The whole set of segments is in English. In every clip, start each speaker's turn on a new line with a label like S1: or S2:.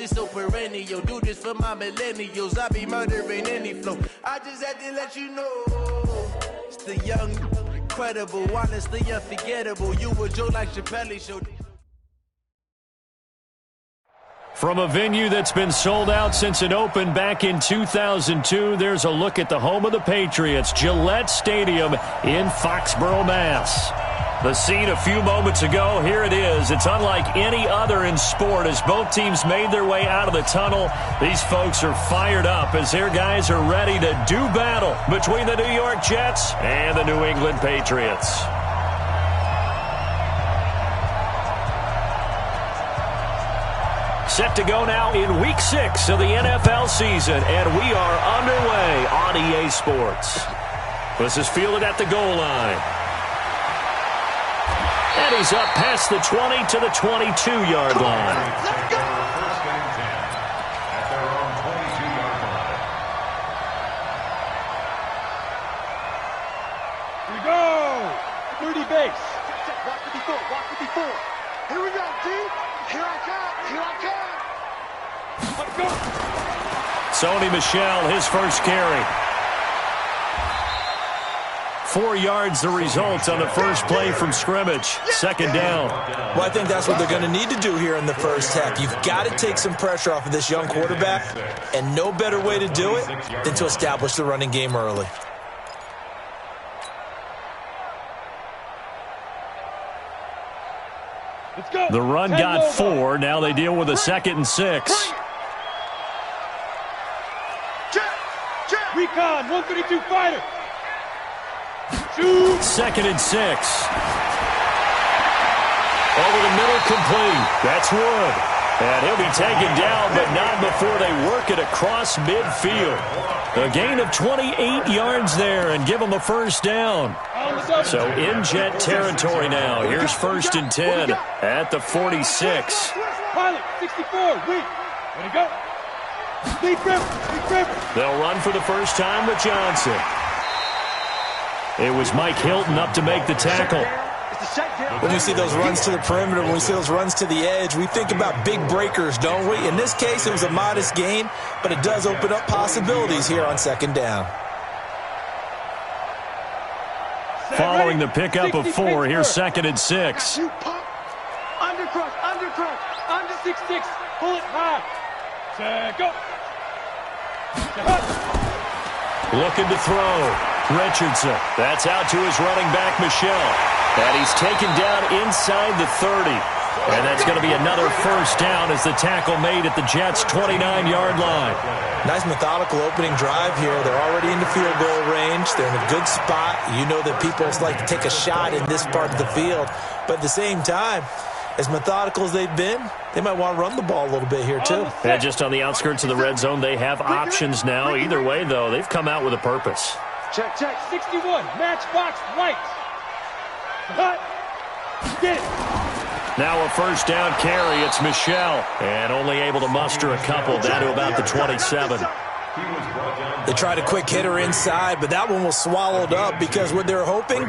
S1: is so perennial. Do this for my millennials. I be murdering any flow. I just had to let you know. It's the young, incredible, honestly unforgettable. You a Joe like Chappelle show.
S2: From a venue that's been sold out since it opened back in 2002, there's a look at the home of the Patriots, Gillette Stadium in Foxborough, Mass. The scene a few moments ago, here it is. It's unlike any other in sport as both teams made their way out of the tunnel. These folks are fired up as their guys are ready to do battle between the New York Jets and the New England Patriots. Set to go now in Week 6 of the NFL season, and we are underway on EA Sports. This is fielded at the goal line. And he's up past the 20 to the 22-yard line.
S3: Here we go! 30 base. Walk 54, walk 54. Here we go, D. Here I come, here I come. Let's go.
S2: Sony Michel, his first carry. 4 yards the result on the first play from scrimmage. Second down.
S4: Well, I think that's what they're going to need to do here in the first half. You've got to take some pressure off of this young quarterback, and no better way to do it than to establish the running game early.
S3: Let's go.
S2: The run got 4. Now they deal with a 2nd and 6.
S3: Recon, 132 fighter. Shoot.
S2: 2nd and 6. Over the middle, complete. That's Wood. And he'll be taken down, but not before they work it across midfield. A gain of 28 yards there and give them a first down. So in Jet territory now. Here's 1st and 10 at the 46.
S3: Pilot, 64, wait. Way to go. Deep river.
S2: They'll run for the first time with Johnson. It was Mike Hilton up to make the tackle.
S4: When we see those runs to the perimeter, when we see those runs to the edge, we think about big breakers, don't we? In this case, it was a modest gain, but it does open up possibilities here on 2nd down.
S2: Following the pickup of 4, here's 2nd and 6.
S3: Undercross, under 6-6, pull it high. Go.
S2: Looking to throw. Richardson. That's out to his running back, Michel. And he's taken down inside the 30. And that's going to be another first down as the tackle made at the Jets' 29-yard line.
S4: Nice methodical opening drive here. They're already in the field goal range. They're in a good spot. You know that people like to take a shot in this part of the field. But at the same time, as methodical as they've been, they might want to run the ball a little bit here, too.
S2: And just on the outskirts of the red zone, they have options now. Either way, though, they've come out with a purpose.
S3: Check, 61, matchbox right. Cut. Get it.
S2: Now a first down carry. It's Michel. And only able to muster a couple down to about the 27.
S4: They tried a quick hitter inside, but that one was swallowed up because what they're hoping,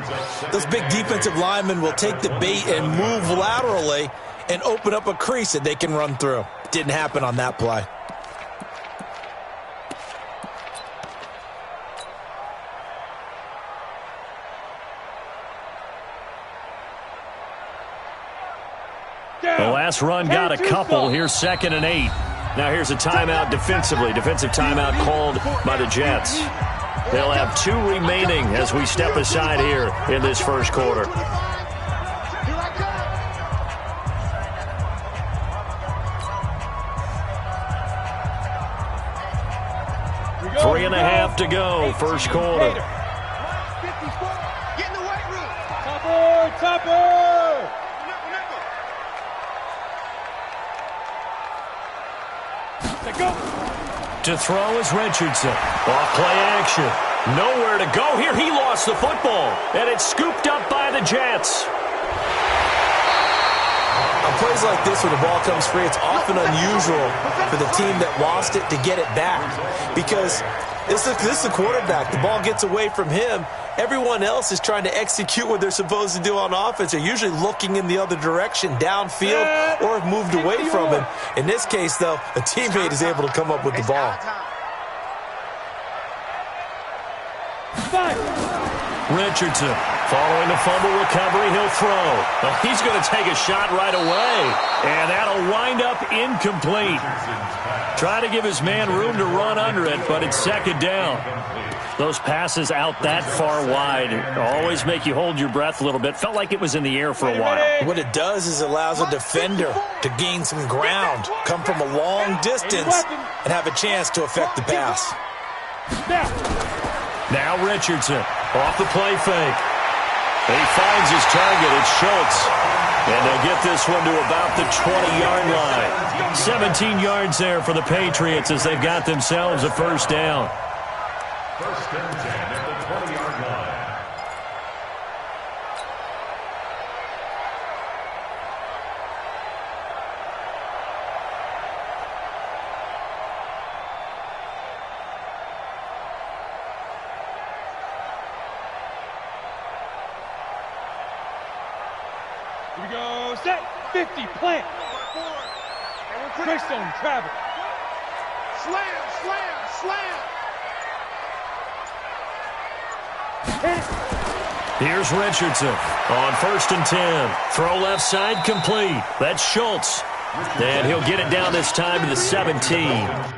S4: those big defensive linemen will take the bait and move laterally and open up a crease that they can run through. Didn't happen on that play.
S2: The last run got a couple. Here's 2nd and 8. Now here's a timeout defensively. Defensive timeout called by the Jets. They'll have 2 remaining as we step aside here in this first quarter. 3.5 to go, first quarter.
S3: Get in the weight room. Topper. Go.
S2: To throw is Richardson. Off play action. Nowhere to go here. He lost the football. And it's scooped up by the Jets.
S4: A plays like this when the ball comes free, it's often unusual for the team that lost it to get it back because this is the quarterback. The ball gets away from him. Everyone else is trying to execute what they're supposed to do on offense. They're usually looking in the other direction, downfield, or have moved away from him. In this case, though, a teammate is able to come up with the ball.
S2: Richardson, following the fumble recovery, he'll throw. Well, he's going to take a shot right away, and that'll wind up incomplete. Try to give his man room to run under it, but it's second down. Those passes out that far wide always make you hold your breath a little bit. Felt like it was in the air for a while.
S4: What it does is it allows a defender to gain some ground, come from a long distance, and have a chance to affect the pass.
S2: Now Richardson off the play fake. He finds his target. It's Schultz. And they'll get this one to about the 20-yard line. 17 yards there for the Patriots as they've got themselves a first down.
S5: First and 10 at the 20-yard line.
S3: Here we go, set, 50, plant. Quick zone, travel.
S6: Slam, slam, slam.
S3: Hit it.
S2: Here's Richardson on first and 10. Throw left side complete. That's Schultz. And he'll get it down this time to the 17.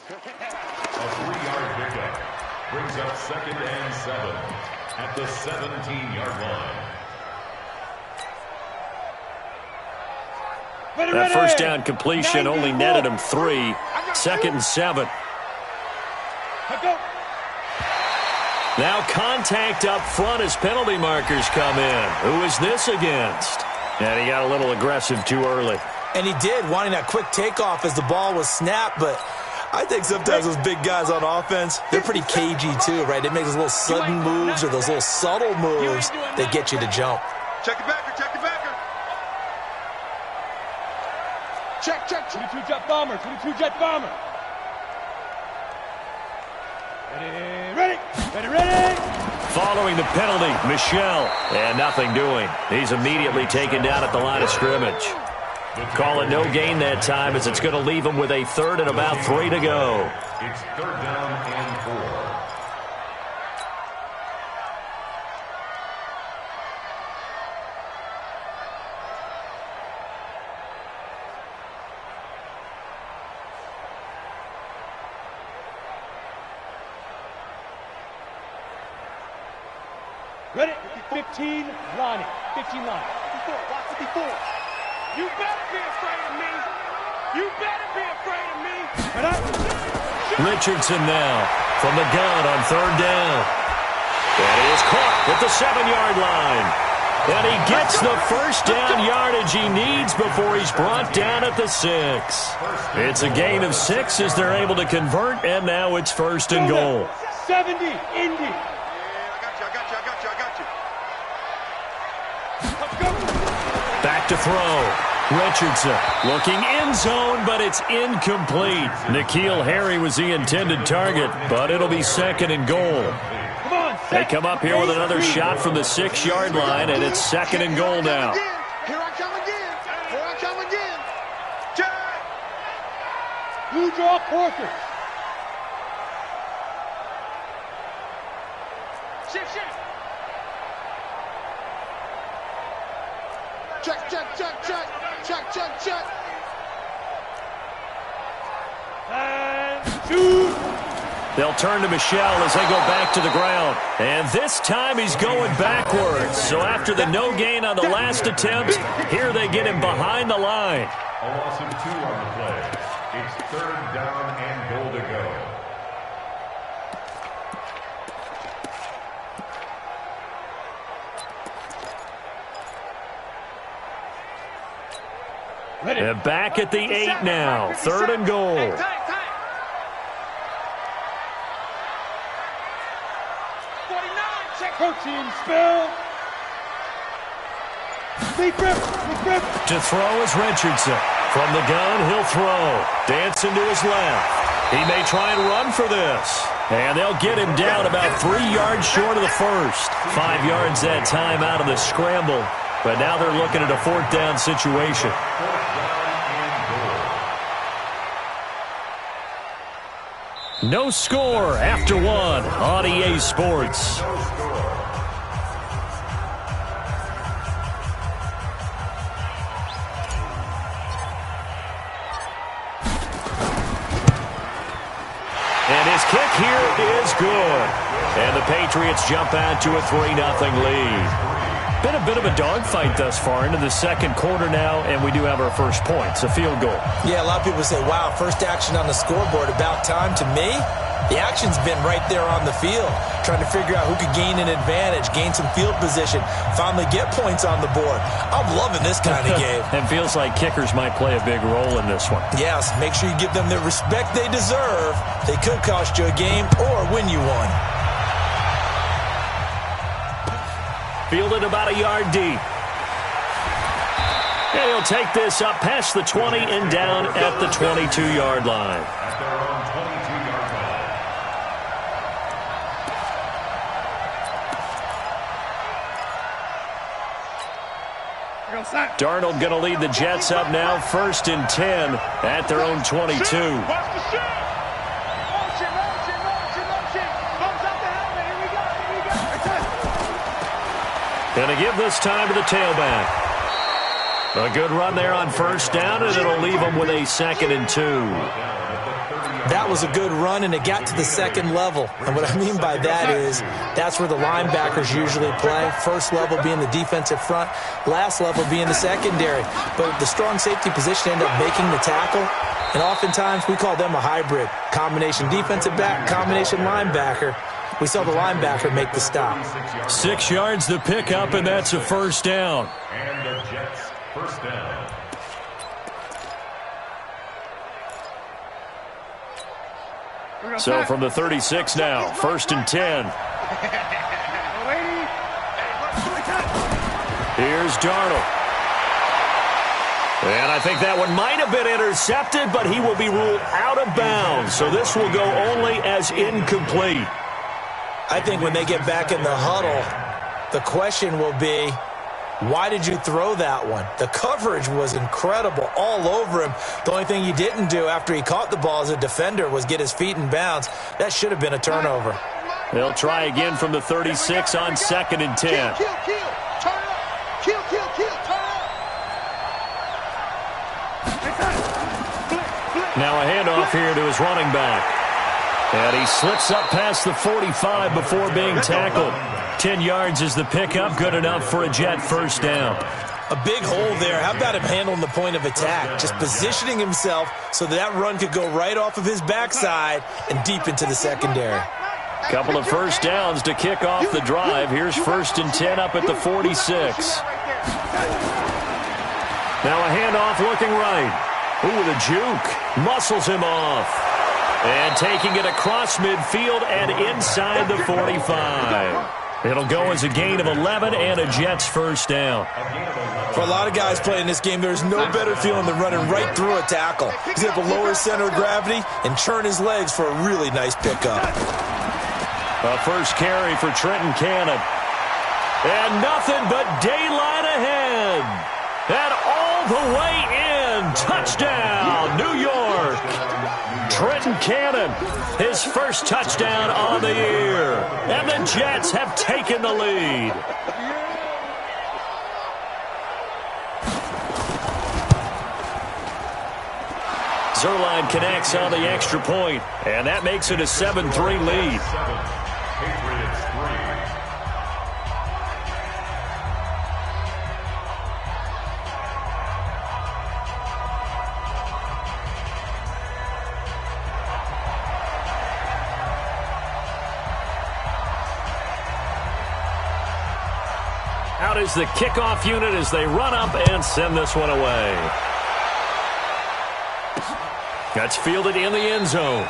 S5: A 3-yard pickup brings up second and 7 at the 17-yard line.
S2: That first down completion only netted him 3. Second and 7. Now contact up front as penalty markers come in. Who is this against? And he got a little aggressive too early.
S4: And he did, wanting that quick takeoff as the ball was snapped, but I think sometimes those big guys on offense, they're pretty cagey too, right? They make those little sudden moves or those little subtle moves that get you to jump.
S6: Check the backer, check the backer. Check, check, check.
S3: 22 jet bomber, 22 jet bomber. Ready, ready, ready, ready.
S2: Following the penalty, Michel, and nothing doing. He's immediately taken down at the line of scrimmage. Call it no gain that time as it's going to leave him with a third and about 3 to go.
S5: It's third down and 4.
S3: Ready, 15, Lonnie, 15 line.
S6: 54, watch 54. You better be afraid of me. You better be afraid of me.
S2: Richardson now from the gun on third down. And he is caught at the 7-yard line. And he gets the first down yardage he needs before he's brought down at the 6. It's a gain of 6 as they're able to convert, and now it's first and goal.
S3: 70, Indy.
S6: I got you.
S3: Let's go.
S2: Back to throw. Richardson looking in zone, but it's incomplete. N'Keal Harry was the intended target, but it'll be second and goal.
S3: Come on,
S2: They come up here with another shot from the 6-yard line, and it's second and goal now.
S6: Here I come again. Here I come again. Jack.
S3: Blue draw quarter.
S6: Shift, shift. Check, check, check, check. Check, check, check.
S3: And shoot.
S2: They'll turn to Michel as they go back to the ground. And this time he's going backwards. So after the no gain on the last attempt, here they get him behind the line.
S5: A loss of 2 on the play. It's 3rd down and goal to go.
S2: And back at the 8 now. 3rd and goal.
S3: Protein spill.
S2: To throw is Richardson. From the gun, he'll throw. Dancing to his left. He may try and run for this. And they'll get him down about 3 yards short of the first. 5 yards that time out of the scramble. But now they're looking at a 4th down situation. No score after 1 on EA Sports. And his kick here is good. And the Patriots jump out to a 3-0 lead. Been a bit of a dogfight thus far into the 2nd quarter now, and we do have our first points, a field goal.
S4: Yeah, a lot of people say, wow, first action on the scoreboard, about time. To me, the action's been right there on the field, trying to figure out who could gain an advantage, gain some field position, finally get points on the board. I'm loving this kind of game.
S2: It feels like kickers might play a big role in this one.
S4: Yes, make sure you give them the respect they deserve. They could cost you a game or win you one.
S2: Fielded about a yard deep. And he'll take this up past the 20 and down at the 22-yard line.
S5: At their own 22-yard line.
S2: Darnold going to lead the Jets up now, 1st and 10 at their own 22. Going to give this time to the tailback. A good run there on 1st down, and it'll leave them with a 2nd and 2.
S4: That was a good run, and it got to the 2nd level. And what I mean by that is that's where the linebackers usually play. First level being the defensive front, last level being the secondary. But the strong safety position ended up making the tackle, and oftentimes we call them a hybrid. Combination defensive back, combination linebacker. We saw the linebacker make the stop.
S2: 6 yards the pickup, and that's a 1st down.
S5: And the Jets, 1st down.
S2: So from the 36 now, 1st and 10. Here's Darnold. And I think that one might have been intercepted, but he will be ruled out of bounds. So this will go only as incomplete.
S4: I think when they get back in the huddle, the question will be, why did you throw that one? The coverage was incredible all over him. The only thing he didn't do after he caught the ball as a defender was get his feet in bounds. That should have been a turnover.
S2: They'll try again from the 36 on 2nd and 10.
S3: Turn up. Turn up.
S2: Now a handoff here to his running back. And he slips up past the 45 before being tackled. 10 yards is the pickup, good enough for a Jet 1st down.
S4: A big hole there. How about him handling the point of attack? Just positioning himself so that run could go right off of his backside and deep into the secondary.
S2: Couple of 1st downs to kick off the drive. Here's 1st and 10 up at the 46. Now a handoff looking right. Ooh, with a juke. Muscles him off. And taking it across midfield and inside the 45. It'll go as a gain of 11 and a Jets 1st down.
S4: For a lot of guys playing this game, there's no better feeling than running right through a tackle. He's able to lower center of gravity and turn his legs for a really nice pickup.
S2: A first carry for Trenton Cannon. And nothing but daylight ahead. And all the way in. Touchdown, New York. Trenton Cannon, his first touchdown on the year. And the Jets have taken the lead. Zerline connects on the extra point, and that makes it a 7-3 lead.
S5: Patriots 3.
S2: Out is the kickoff unit as they run up and send this one away. That's fielded in the end zone.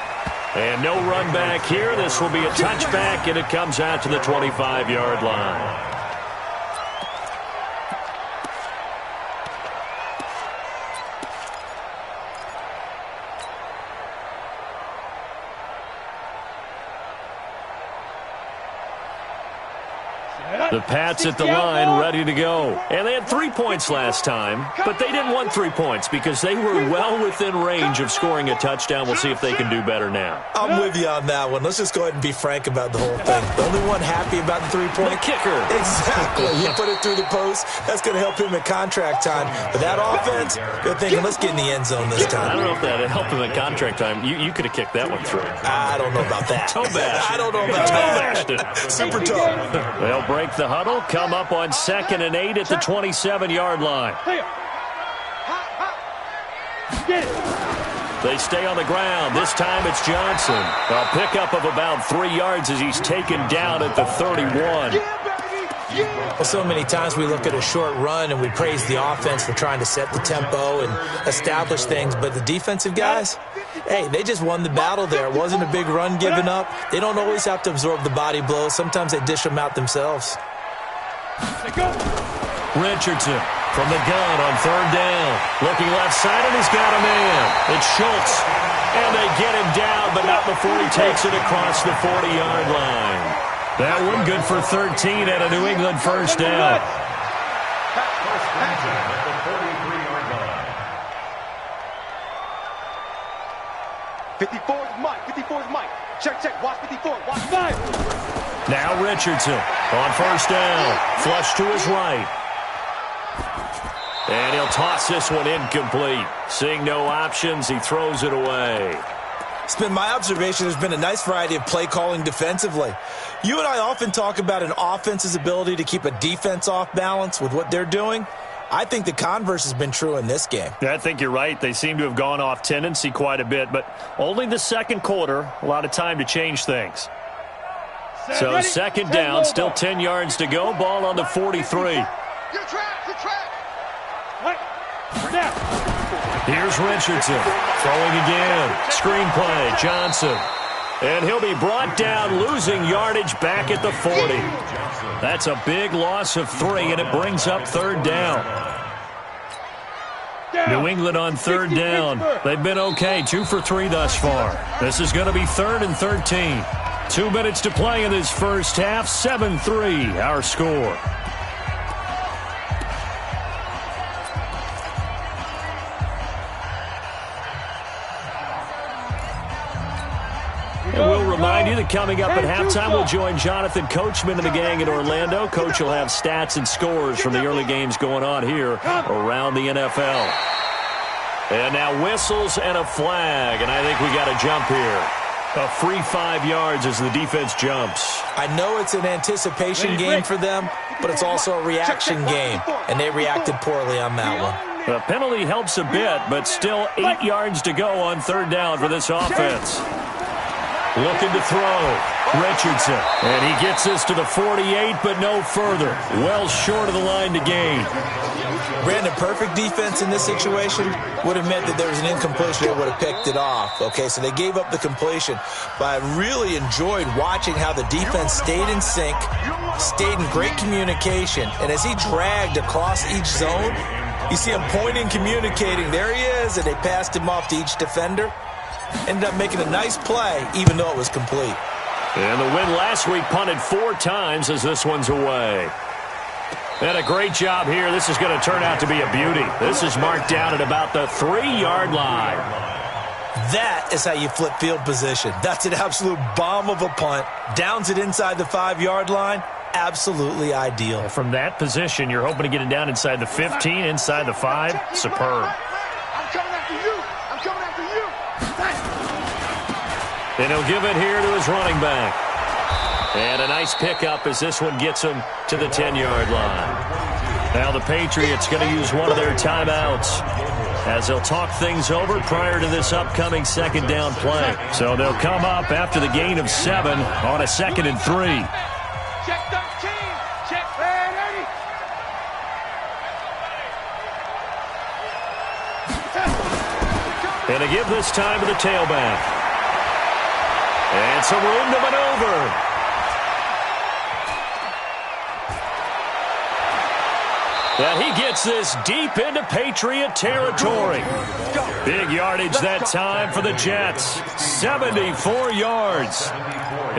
S2: And no run back here. This will be a touchback, and it comes out to the 25-yard line. The Pats at the line, ready to go. And they had 3 points last time, but they didn't want 3 points because they were well within range of scoring a touchdown. We'll see if they can do better now.
S4: I'm with you on that one. Let's just go ahead and be frank about the whole thing. The only one happy about the 3-point?
S2: The kicker.
S4: Exactly. He put it through the post. That's going to help him at contract time. But that offense, they're thinking, let's get in the end zone this time.
S2: I don't know if that helped him at contract time. You could have kicked that one through.
S4: I don't know about that.
S2: Toe bash.
S4: I don't know about
S2: that.
S4: Super toe.
S2: They'll break the huddle, come up on 2nd and 8 at the 27-yard line. They stay on the ground. This time it's Johnson. A pickup of about 3 yards as he's taken down at the 31.
S4: Well, so many times we look at a short run and we praise the offense for trying to set the tempo and establish things, but the defensive guys, hey, they just won the battle there. It wasn't a big run given up. They don't always have to absorb the body blows. Sometimes they dish them out themselves.
S2: Richardson from the gun on 3rd down. Looking left side, and he's got a man. It's Schultz. And they get him down, but not before he takes it across the 40-yard line. That one good for 13 at a New England first down.
S5: First down at the 43-yard line.
S3: 54 is Mike. 54 is Mike. Check, check. Watch 54. Watch 5.
S2: Now Richardson on first down. Flush to his right. And he'll toss this one incomplete. Seeing no options, he throws it away.
S4: It's been my observation there's been a nice variety of play calling defensively. You and I often talk about an offense's ability to keep a defense off balance with what they're doing. I think the converse has been true in this game.
S2: I think you're right. They seem to have gone off tendency quite a bit, but only the second quarter, a lot of time to change things. So 2nd down, still 10 yards to go. Ball on the 43.
S3: You're trapped. You're trapped. What?
S2: Here's Richardson throwing again. Screen play, Johnson. And he'll be brought down, losing yardage back at the 40. That's a big loss of 3, and it brings up 3rd down. New England on 3rd down. They've been okay, 2 for 3 thus far. This is going to be 3rd and 13. 2 minutes to play in this first half. 7-3, our score. And we'll remind you that coming up at halftime, we'll join Jonathan Coachman and the gang in Orlando. Coach will have stats and scores from the early games going on here around the NFL. And now whistles and a flag, and I think we got a jump here. A free 5 yards as the defense jumps.
S4: I know it's an anticipation game for them, but it's also a reaction game, and they reacted poorly on that one.
S2: The penalty helps a bit, but still 8 yards to go on 3rd down for this offense. Looking to throw. Richardson. And he gets this to the 48, but no further. Well short of the line to gain.
S4: Brandon, perfect defense in this situation would have meant that there was an incompletion. They would have picked it off. Okay, so they gave up the completion. But I really enjoyed watching how the defense stayed in sync, stayed in great communication. And as he dragged across each zone, you see him pointing, communicating. There he is, and they passed him off to each defender. Ended up making a nice play, even though it was complete.
S2: And the win last week punted 4 times as this one's away. And a great job here. This is going to turn out to be a beauty. This is marked down at about the 3-yard line.
S4: That is how you flip field position. That's an absolute bomb of a punt. Downs it inside the 5-yard line. Absolutely ideal.
S2: From that position, you're hoping to get it down inside the 15, inside the 5. Superb.
S3: I'm coming after you. I'm coming after you.
S2: And he'll give it here to his running back. And a nice pickup as this one gets him to the 10-yard line. Now the Patriots going to use one of their timeouts as they'll talk things over prior to this upcoming second down play. So they'll come up after the gain of 7 on a 2nd and 3.
S6: Check 13. Check 30.
S2: And to give this time to the tailback. And some room to maneuver. And he gets this deep into Patriot territory. Big yardage that time for the Jets. 74 yards.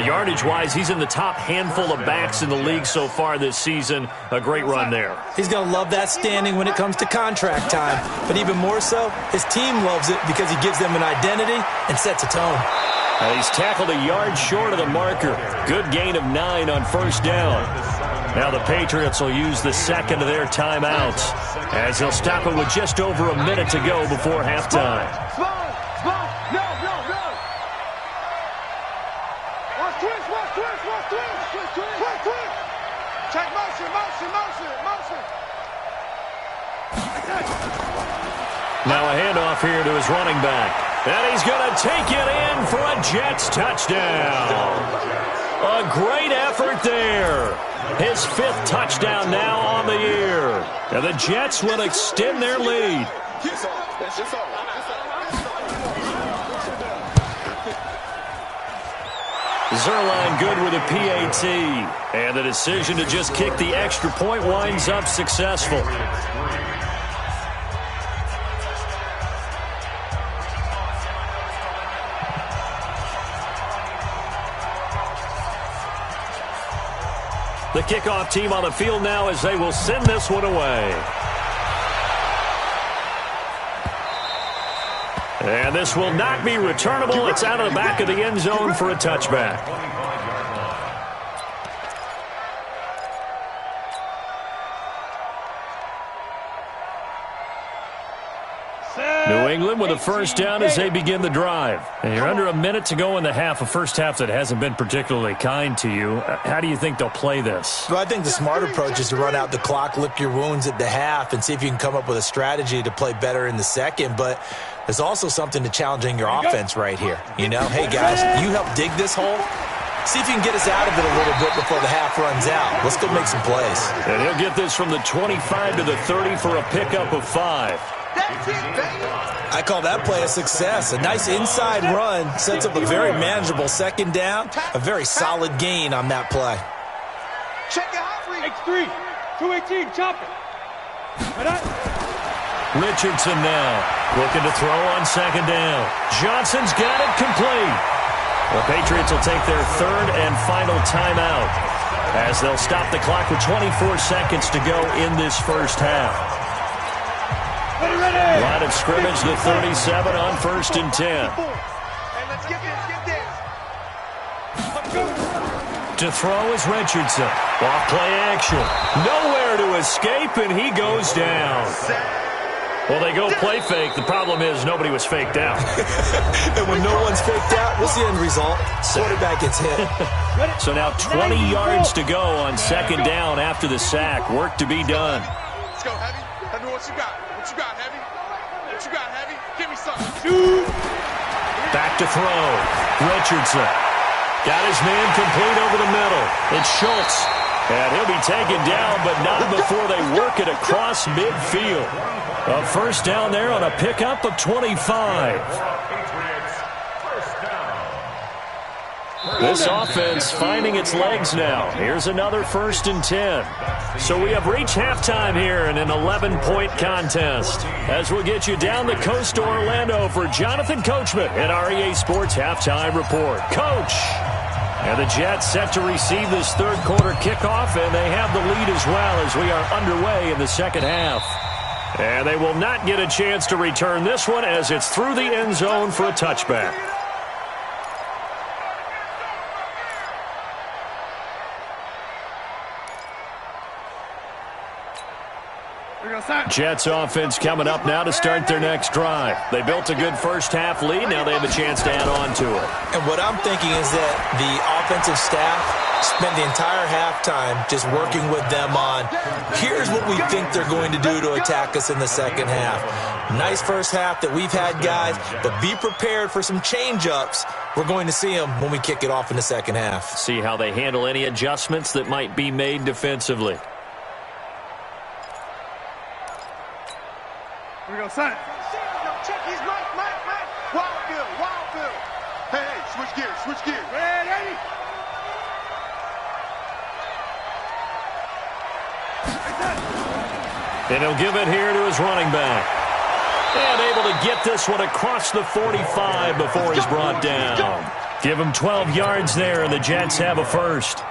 S2: Yardage-wise, he's in the top handful of backs in the league so far this season. A great run there.
S4: He's going to love that standing when it comes to contract time. But even more so, his team loves it because he gives them an identity and sets a tone.
S2: He's tackled a yard short of the marker. Good gain of 9 on first down. Now the Patriots will use the second of their timeouts as they'll stop it with just over a minute to go before halftime.
S6: Check motion.
S2: Now a handoff here to his running back. And he's going to take it in for a Jets touchdown. A great effort there. His 5th touchdown now on the year. And the Jets will extend their lead. Zerline good with a PAT. And the decision to just kick the extra point winds up successful. The kickoff team on the field now as they will send this one away. And this will not be returnable. It's out of the back of the end zone for a touchback. New England with a first down as they begin the drive. And you're under a minute to go in the half, a first half that hasn't been particularly kind to you. How do you think they'll play this?
S4: Well, I think the smart approach is to run out the clock, lick your wounds at the half, and see if you can come up with a strategy to play better in the second. But there's also something to challenging your offense right here. You know, hey, guys, you help dig this hole. See if you can get us out of it a little bit before the half runs out. Let's go make some plays.
S2: And he'll get this from the 25 to the 30 for a pickup of 5.
S6: That's it, baby.
S4: I call that play a success. A nice inside run sets up a very manageable second down. A very solid gain on that play.
S6: Check it out, X3, 218, chop it.
S2: Richardson now looking to throw on second down. Johnson's got it complete. The Patriots will take their 3rd and final timeout as they'll stop the clock with 24 seconds to go in this first half. Line of scrimmage, the 37 on 1st and 10.
S6: Hey, let's get this.
S2: To throw is Richardson. Off play action. Nowhere to escape, and he goes down. Well, they go play fake. The problem is nobody was faked out.
S4: And when no one's faked out, what's the end result? Quarterback gets hit.
S2: So now 20 yards to go on second down after the sack. Work to be done.
S6: Let's go, Heavy. Tell me what you got. What you got, Heavy? What you got, Heavy? Give me something. Shoot!
S2: Back to throw. Richardson. Got his man complete over the middle. It's Schultz. And he'll be taken down, but not before they work it across midfield. A first down there on a pickup of 25. This offense finding its legs now. Here's another 1st and 10. So we have reached halftime here in an 11-point contest. As we'll get you down the coast to Orlando for Jonathan Coachman at our EA Sports Halftime Report. Coach! And the Jets set to receive this third quarter kickoff, and they have the lead as well as we are underway in the second half. And they will not get a chance to return this one as it's through the end zone for a touchback. Jets offense coming up now to start their next drive. They built a good first-half lead. Now they have a chance to add on to it.
S4: And what I'm thinking is that the offensive staff spent the entire halftime just working with them on, here's what we think they're going to do to attack us in the second half. Nice first half that we've had, guys, but be prepared for some change-ups. We're going to see them when we kick it off in the second half.
S2: See how they handle any adjustments that might be made defensively.
S3: Here we go, son.
S6: Check his mic. Wild Bill. Hey, switch gears.
S3: Ready?
S2: And he'll give it here to his running back. And able to get this one across the 45 before he's brought down. Give him 12 yards there, and the Jets have a first.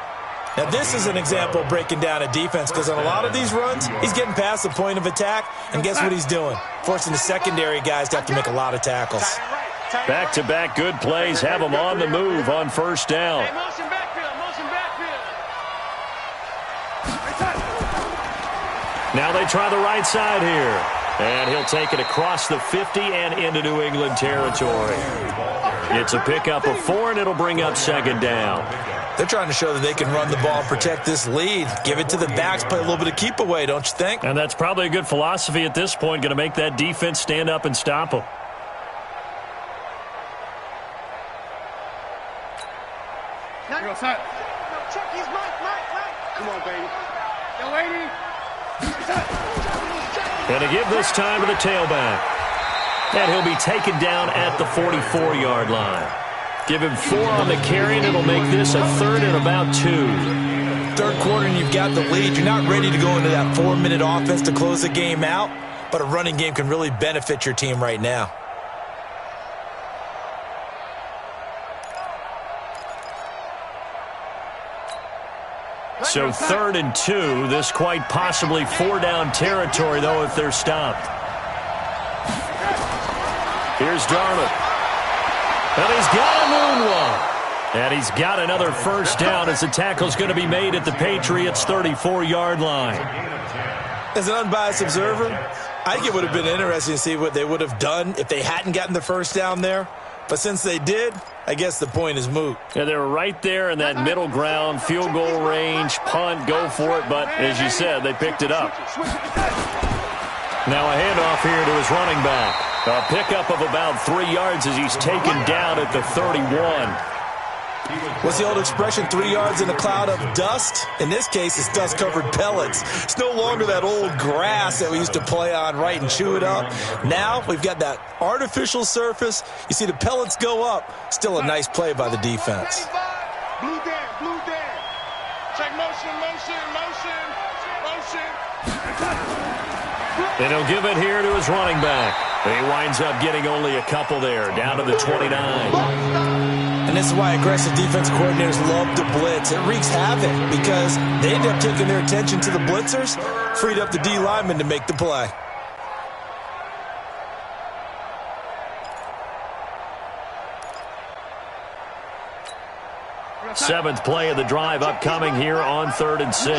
S4: Now, this is an example of breaking down a defense, because on a lot of these runs, he's getting past the point of attack, and guess what he's doing? Forcing the secondary guys to have to make a lot of tackles.
S2: Back-to-back good plays have them on the move on first down.
S6: Motion backfield.
S2: Now they try the right side here. And he'll take it across the 50 and into New England territory. It's a pickup of 4, and it'll bring up second down.
S4: They're trying to show that they can run the ball and protect this lead. Give it to the backs, play a little bit of keep away, don't you think?
S2: And that's probably a good philosophy at this point, going to make that defense stand up and stop them.
S3: Here we go, son.
S6: Check his mic.
S3: Come on, baby. Yo, lady.
S2: And to give this time to the tailback. And he'll be taken down at the 44-yard line. Give him 4 on the carry, and it'll make this a 3rd and about 2.
S4: Third quarter, and you've got the lead. You're not ready to go into that 4-minute offense to close the game out, but a running game can really benefit your team right now.
S2: So 3rd and 2. This quite possibly 4-down territory, though, if they're stopped. Here's Darnold. And he's got a moonwalk. And he's got another first down as the tackle's going to be made at the Patriots' 34-yard line.
S4: As an unbiased observer, I think it would have been interesting to see what they would have done if they hadn't gotten the first down there. But since they did, I guess the point is moot.
S2: Yeah, they're right there in that middle ground, field goal range, punt, go for it. But as you said, they picked it up. Now a handoff here to his running back. A pickup of about 3 yards as he's taken down at the 31.
S4: What's the old expression, 3 yards in a cloud of dust? In this case, it's dust-covered pellets. It's no longer that old grass that we used to play on, right, and chew it up. Now we've got that artificial surface. You see the pellets go up. Still a nice play by the defense.
S6: Blue down. Check motion.
S2: And he'll give it here to his running back. He winds up getting only a couple there, down to the 29.
S4: And this is why aggressive defense coordinators love to blitz. It wreaks havoc because they end up taking their attention to the blitzers, freed up the D lineman to make the play.
S2: Seventh play of the drive upcoming here on 3rd and 6.
S6: You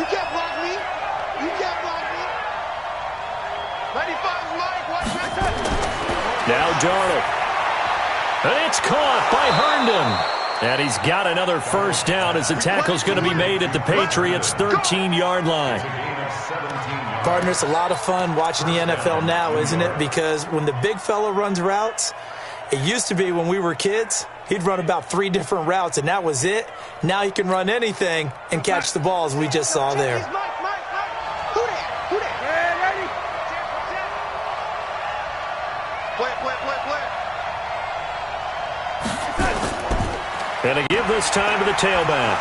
S6: can't block me.
S2: Now Darnold. And it's caught by Herndon. And he's got another first down as the tackle's going to be made at the Patriots' 13-yard line.
S4: Partner, it's a lot of fun watching the NFL now, isn't it? Because when the big fella runs routes, it used to be when we were kids, he'd run about 3 different routes, and that was it. Now he can run anything and catch the ball, as we just saw there.
S2: And to give this time to the tailback.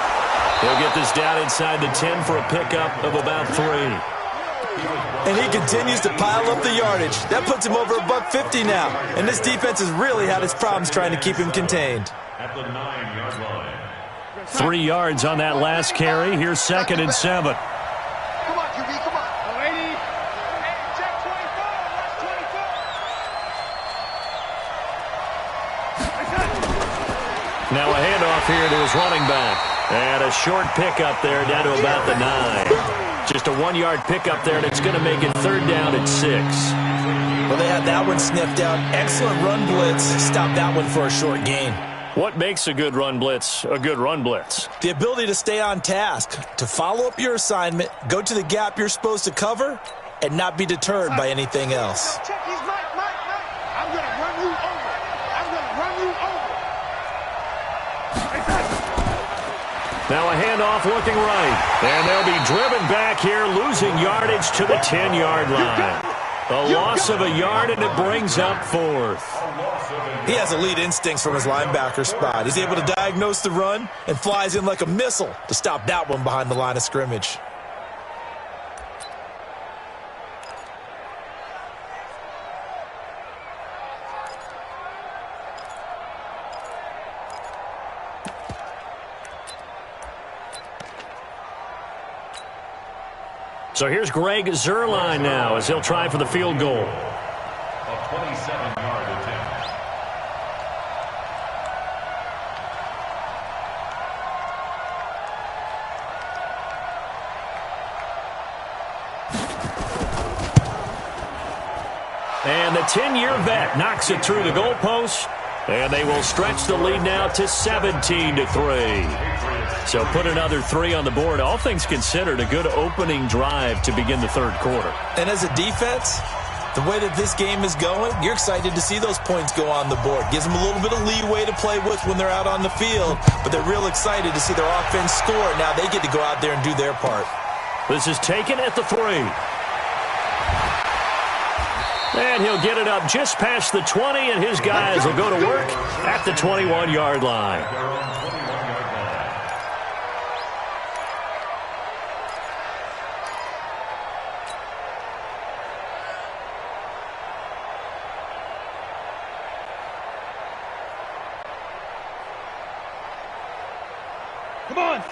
S2: He'll get this down inside the 10 for a pickup of about 3.
S4: And he continues to pile up the yardage. That puts him over $150 now. And this defense has really had its problems trying to keep him contained.
S5: At the 9-yard line.
S2: 3 yards on that last carry. Here's 2nd and 7.
S6: Come on, QB, come on.
S3: Lady.
S6: Check 24. That's 24.
S2: Now a handoff here to his running back. And a short pickup there down to about the 9. Just a 1-yard pickup there, and it's going to make it 3rd down and 6.
S4: Well, they had that one sniffed out. Excellent run blitz. Stop that one for a short gain.
S2: What makes a good run blitz a good run blitz?
S4: The ability to stay on task, to follow up your assignment, go to the gap you're supposed to cover, and not be deterred by anything else.
S6: Check his mic. I'm going to run you over.
S2: Now a handoff looking right. And they'll be driven back here, losing yardage to the 10-yard line. A loss of a yard, and it brings up 4th.
S4: He has elite instincts from his linebacker spot. He's able to diagnose the run and flies in like a missile to stop that one behind the line of scrimmage.
S2: So here's Greg Zuerlein now as he'll try for the field goal.
S5: A 27-yard attempt.
S2: And the 10-year vet knocks it through the goalpost. And they will stretch the lead now to 17-3. So put another 3 on the board. All things considered, a good opening drive to begin the 3rd quarter.
S4: And as a defense, the way that this game is going, you're excited to see those points go on the board. Gives them a little bit of leeway to play with when they're out on the field, but they're real excited to see their offense score. Now they get to go out there and do their part.
S2: This is taken at the 3. And he'll get it up just past the 20, and his guys will go to work at the 21-yard line.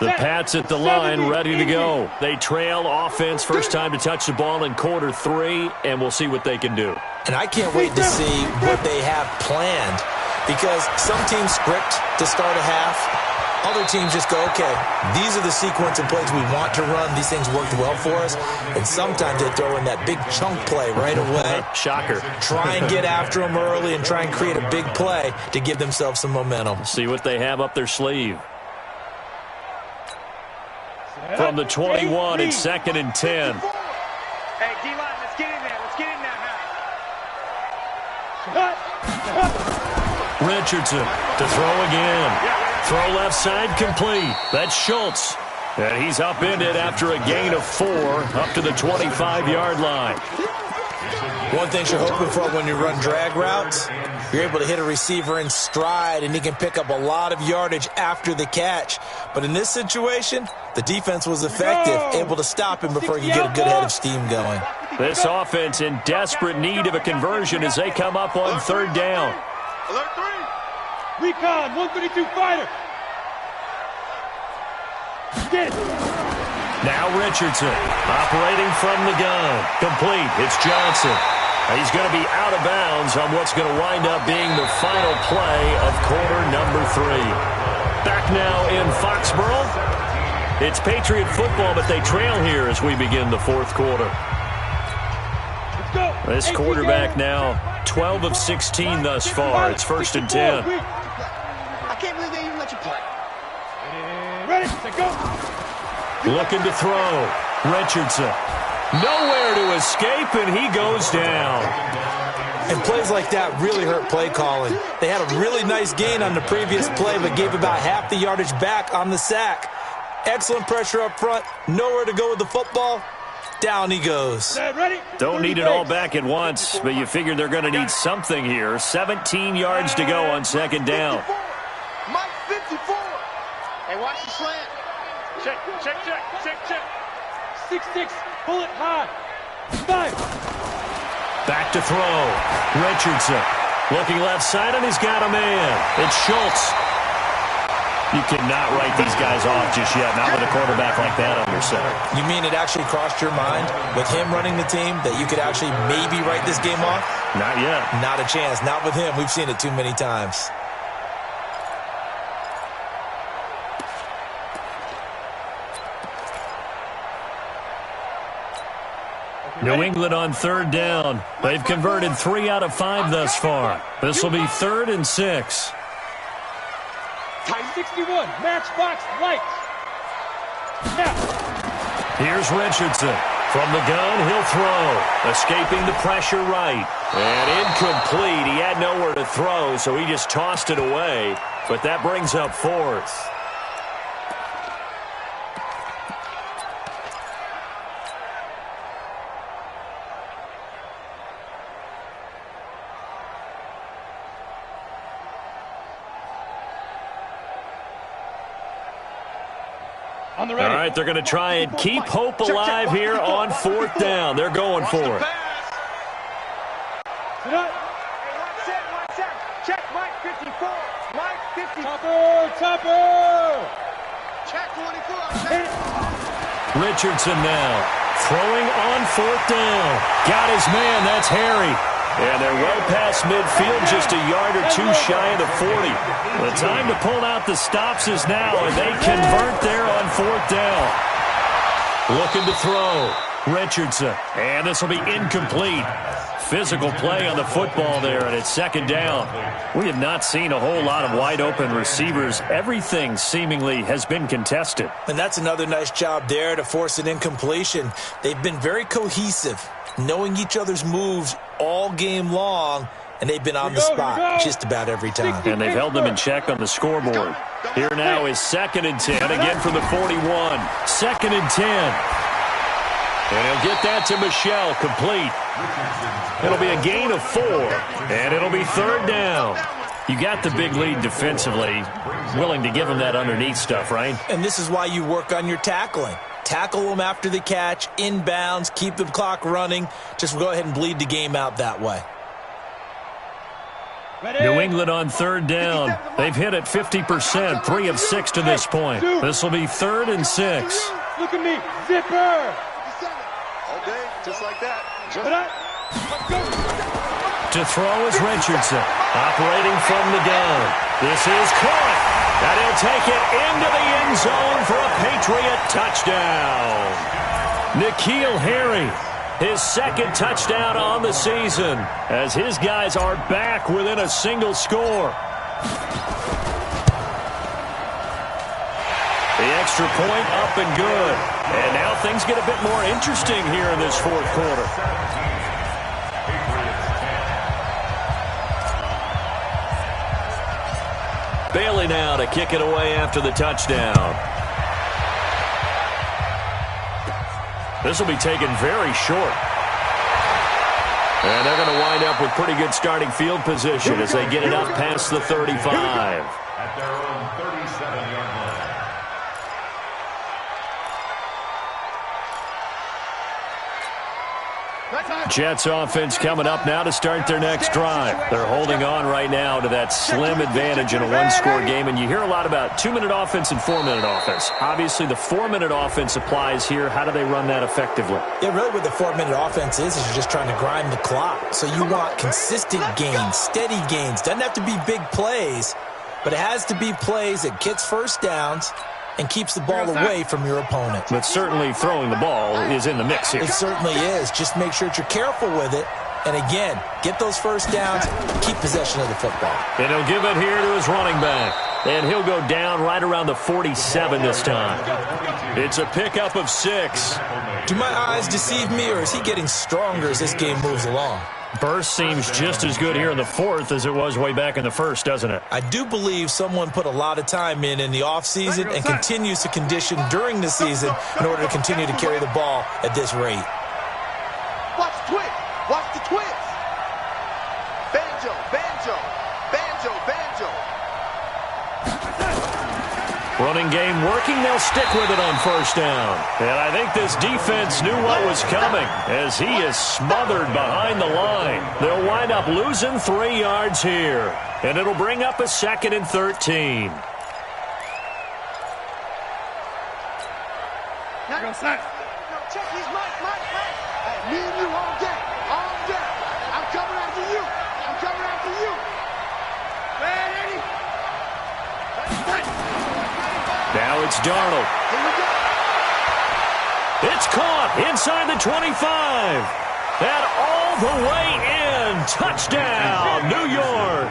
S2: The Pats at the line, ready to go. They trail offense, first time to touch the ball in quarter 3, and we'll see what they can do.
S4: And I can't wait to see what they have planned, because some teams script to start a half. Other teams just go, okay, these are the sequence of plays we want to run. These things worked well for us. And sometimes they throw in that big chunk play right away.
S2: Shocker.
S4: Try and get after them early and try and create a big play to give themselves some momentum.
S2: See what they have up their sleeve. From the 21, it's 2nd and 10.
S6: Hey, D-line, let's get in there.
S2: Richardson to throw again. Throw left side complete. That's Schultz. And he's upended after a gain of 4 up to the 25-yard line.
S4: One thing you're hoping for when you run drag routes, you're able to hit a receiver in stride, and he can pick up a lot of yardage after the catch. But in this situation, the defense was effective, able to stop him before he could get a good head of steam going.
S2: This offense in desperate need of a conversion as they come up on 3rd down.
S3: Alert 3. Recon, 132 fighter. Get it.
S2: Now Richardson operating from the gun. Complete. It's Johnson. He's going to be out of bounds on what's going to wind up being the final play of quarter number 3. Back now in Foxborough. It's Patriot football, but they trail here as we begin the 4th quarter. This quarterback now 12 of 16 thus far. It's 1st and 10.
S6: I can't believe they even let you play.
S3: Ready, to go.
S2: Looking to throw. Richardson. Nowhere to escape, and he goes down.
S4: And plays like that really hurt play calling. They had a really nice gain on the previous play, but gave about half the yardage back on the sack. Excellent pressure up front. Nowhere to go with the football. Down he goes.
S2: Don't need it all back at once, but you figure they're going to need something here. 17 yards to go on 2nd down.
S6: Mike 54. Hey, watch the slant. Check.
S3: 6-6, pull it high. 5.
S2: Back to throw. Richardson looking left side, and he's got a man. It's Schultz. You cannot write these guys off just yet, not with a quarterback like that on your center.
S4: You mean it actually crossed your mind with him running the team that you could actually maybe write this game off?
S2: Not yet.
S4: Not a chance. Not with him. We've seen it too many times.
S2: New England on third down. They've converted 3 out of 5 thus far. This will be 3rd and 6.
S3: Time 61, matchbox lights. Now.
S2: Here's Richardson. From the gun, he'll throw. Escaping the pressure right. And incomplete. He had nowhere to throw, so he just tossed it away. But that brings up 4th.
S3: On the
S2: All right, they're going to try and keep hope alive here on 4th down. They're going for it.
S6: Check Mike 54. Mike 54.
S3: Topper.
S6: Check 24.
S2: Richardson now throwing on 4th down. Got his man. That's Harry. And they're well past midfield, just a yard or 2 shy of the 40. The time to pull out the stops is now, and they convert there on 4th down. Looking to throw. Richardson. And this will be incomplete. Physical play on the football there, and it's 2nd down. We have not seen a whole lot of wide-open receivers. Everything seemingly has been contested.
S4: And that's another nice job there to force an incompletion. They've been very cohesive, knowing each other's moves all game long, and they've been on the spot just about every time.
S2: And they've held them in check on the scoreboard. Here now is 2nd and 10, again from the 41. 2nd and 10. And he'll get that to Michelle, complete. It'll be a gain of 4, and it'll be 3rd down. You got the big lead defensively, willing to give them that underneath stuff, right?
S4: And this is why you work on your tackling. Tackle them after the catch, inbounds, keep the clock running. Just go ahead and bleed the game out that way.
S2: New England on 3rd down. They've hit it 50%, 3 of 6 to this point. This will be 3rd and 6.
S3: Look at me, zipper.
S6: All day, just like that.
S2: To throw is Richardson, operating from the gun. This is caught, and he'll take it into the end zone for a Patriot touchdown. N'Keal Harry, his 2nd touchdown on the season, as his guys are back within a single score. The extra point up and good. And now things get a bit more interesting here in this 4th quarter. Bailey now to kick it away after the touchdown. This will be taken very short. And they're going to wind up with pretty good starting field position as they get it up past the 35.
S5: At their own 37-yard line.
S2: Jets offense coming up now to start their next drive. They're holding on right now to that slim advantage in a 1-score game, and you hear a lot about 2-minute offense and 4-minute offense. Obviously, the 4-minute offense applies here. How do they run that effectively?
S4: Yeah, really what the 4-minute offense is you're just trying to grind the clock. So you want consistent gains, steady gains. Doesn't have to be big plays, but it has to be plays that gets first downs and keeps the ball away from your opponent.
S2: But certainly throwing the ball is in the mix here.
S4: It certainly is. Just make sure that you're careful with it. And again, get those first downs, keep possession of the football.
S2: And he'll give it here to his running back. And he'll go down right around the 47 this time. It's a pickup of 6.
S4: Do my eyes deceive me, or is he getting stronger as this game moves along?
S2: Burst seems just as good here in the 4th as it was way back in the 1st, doesn't it?
S4: I do believe someone put a lot of time in the offseason and continues to condition during the season in order to continue to carry the ball at this rate.
S6: Watch the twist. Watch the twist. Banjo, banjo, banjo, banjo.
S2: Running game working. They'll stick with it on 1st down. And I think this defense knew what was coming as he is smothered behind the line. They'll wind up losing 3 yards here. And it'll bring up a 2nd and 13.
S6: Check his mic. Me and you all day. All day. I'm coming after you. I'm coming after you. Ready?
S2: Now it's Darnold.
S6: Here we go.
S2: It's caught inside the 25. And all the way in. Touchdown, New York.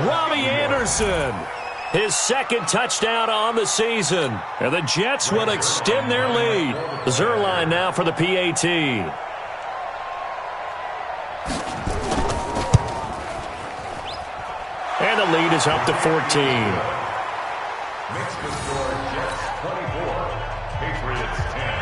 S2: Robbie Anderson. His second touchdown on the season. And the Jets will extend their lead. Zerline now for the PAT. And the lead is up to 14.
S5: Makes the score Jets 24, Patriots 10.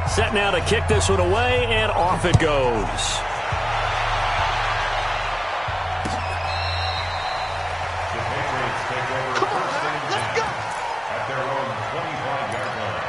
S2: Set now to kick this one away, and off it goes.
S5: The Patriots take over first and 10 at their own 25-yard line.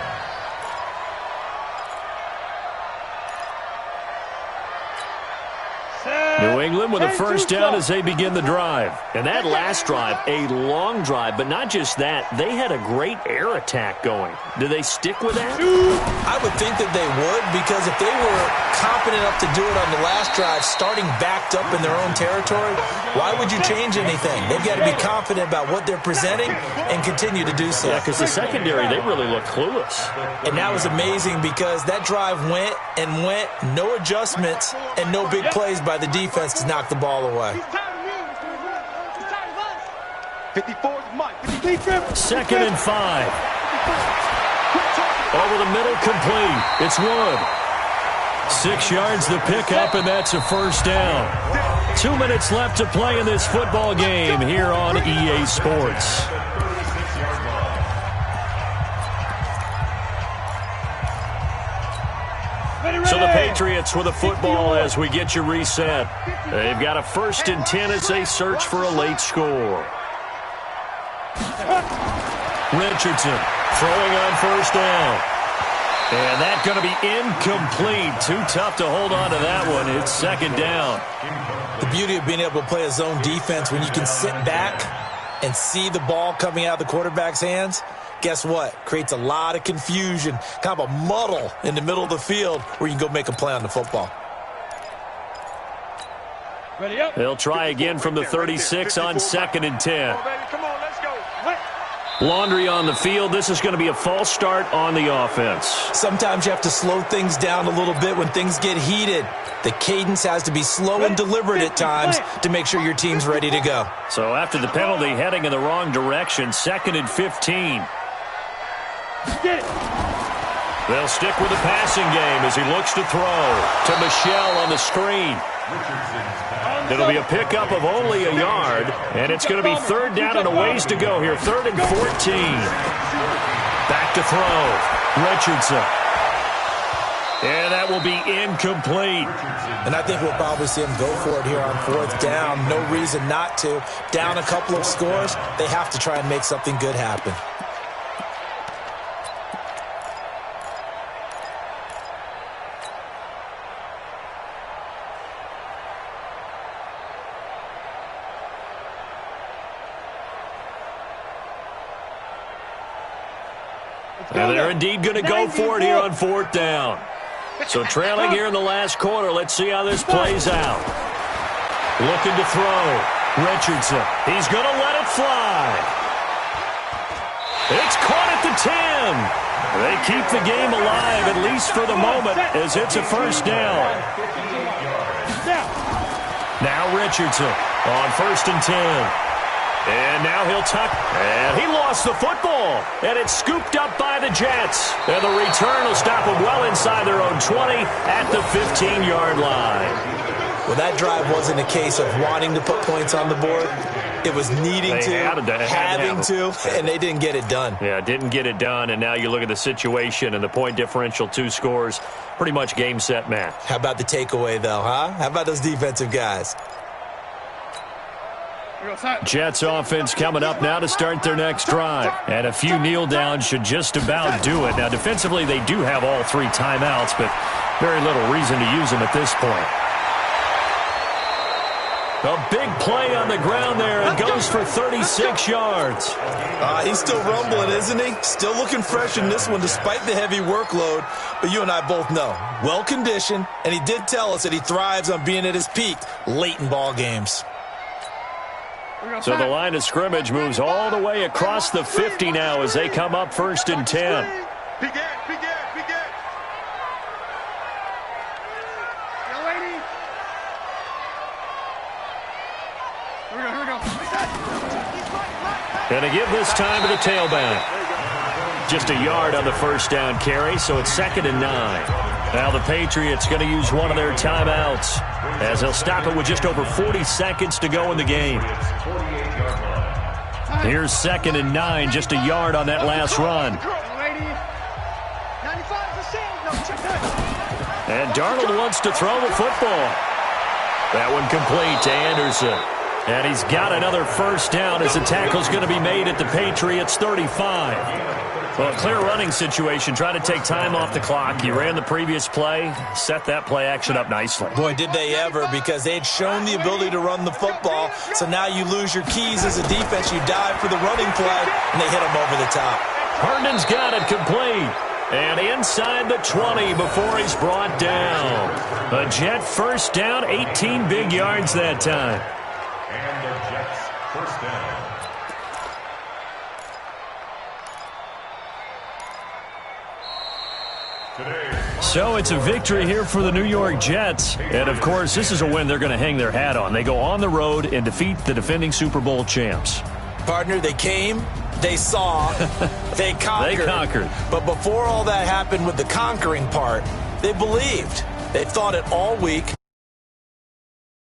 S2: New England with a first down as they begin the drive. And that last drive, a long drive, but not just that. They had a great air attack going. Do they stick with that?
S4: I would think that they would, because if they were confident enough to do it on the last drive, starting backed up in their own territory, why would you change anything? They've got to be confident about what they're presenting and continue to do so.
S2: Yeah, because the secondary, they really look clueless.
S4: And that was amazing because that drive went and went, no adjustments and no big plays by the defense to knock the ball away.
S3: 54 is Mike. 53.
S2: Second and 5. Over the middle, complete. It's Wood. 6 yards the pickup, and that's a first down. 2 minutes left to play in this football game here on EA Sports. So the Patriots with a football as we get you reset. They've got a 1st and 10 as they search for a late score. Richardson throwing on first down. And that's going to be incomplete. Too tough to hold on to that one. It's second down.
S4: The beauty of being able to play a zone defense when you can sit back and see the ball coming out of the quarterback's hands, guess what? Creates a lot of confusion, kind of a muddle in the middle of the field where you can go make a play on the football.
S2: They'll try again from the 36 on 2nd and 10.
S3: Come on, let's go.
S2: Laundry on the field. This is going to be a false start on the offense.
S4: Sometimes you have to slow things down a little bit when things get heated. The cadence has to be slow and deliberate at times to make sure your team's ready to go.
S2: So after the penalty, heading in the wrong direction, 2nd and 15. They'll stick with the passing game as he looks to throw to Michelle on the screen. It'll be a pickup of only a yard, and it's going to be 3rd down and a ways to go here. 3rd and 14. Back to throw. Richardson. And that will be incomplete.
S4: And I think we'll probably see him go for it here on 4th down. No reason not to. Down a couple of scores, they have to try and make something good happen.
S2: And they're indeed going to go for it here on 4th down. So trailing here in the last quarter. Let's see how this plays out. Looking to throw. Richardson. He's going to let it fly. It's caught at the 10. They keep the game alive, at least for the moment, as it's a first down. Now Richardson on 1st and 10. And now he'll tuck, and he lost the football, and it's scooped up by the Jets. And the return will stop them well inside their own 20 at the 15-yard line.
S4: Well, that drive wasn't a case of wanting to put points on the board. It was needing having to, and they didn't get it done.
S2: Yeah, didn't get it done, and now you look at the situation and the point differential, 2 scores, pretty much game, set, match.
S4: How about the takeaway, though, huh? How about those defensive guys?
S2: Jets offense coming up now to start their next drive. And a few kneel downs should just about do it. Now, defensively, they do have all 3 timeouts, but very little reason to use them at this point. A big play on the ground there. It goes for 36 yards.
S4: He's still rumbling, isn't he? Still looking fresh in this one despite the heavy workload. But you and I both know, well-conditioned, and he did tell us that he thrives on being at his peak late in ball games.
S2: So the line of scrimmage moves all the way across the 50 now as they come up 1st and 10.
S3: Begin. Yo, lady. Here we go.
S2: And to give this time to the tailback. Just a yard on the first down carry, so it's 2nd and 9. Now the Patriots going to use one of their timeouts as they'll stop it with just over 40 seconds to go in the game. Here's 2nd and 9, just a yard on that last run. And Darnold wants to throw the football. That one complete to Anderson. And he's got another first down as the tackle's going to be made at the Patriots' 35. Well, a clear running situation, trying to take time off the clock. He ran the previous play, set that play action up nicely.
S4: Boy, did they ever, because they had shown the ability to run the football. So now you lose your keys as a defense. You dive for the running play, and they hit him over the top.
S2: Herndon's got it complete. And inside the 20 before he's brought down. A Jet first down, 18 big yards that time.
S5: And the Jets first down.
S2: So it's a victory here for the New York Jets. And, of course, this is a win they're going to hang their hat on. They go on the road and defeat the defending Super Bowl champs.
S4: Partner, they came, they saw, they conquered.
S2: They conquered.
S4: But before all that happened with the conquering part, they believed. They thought it all week.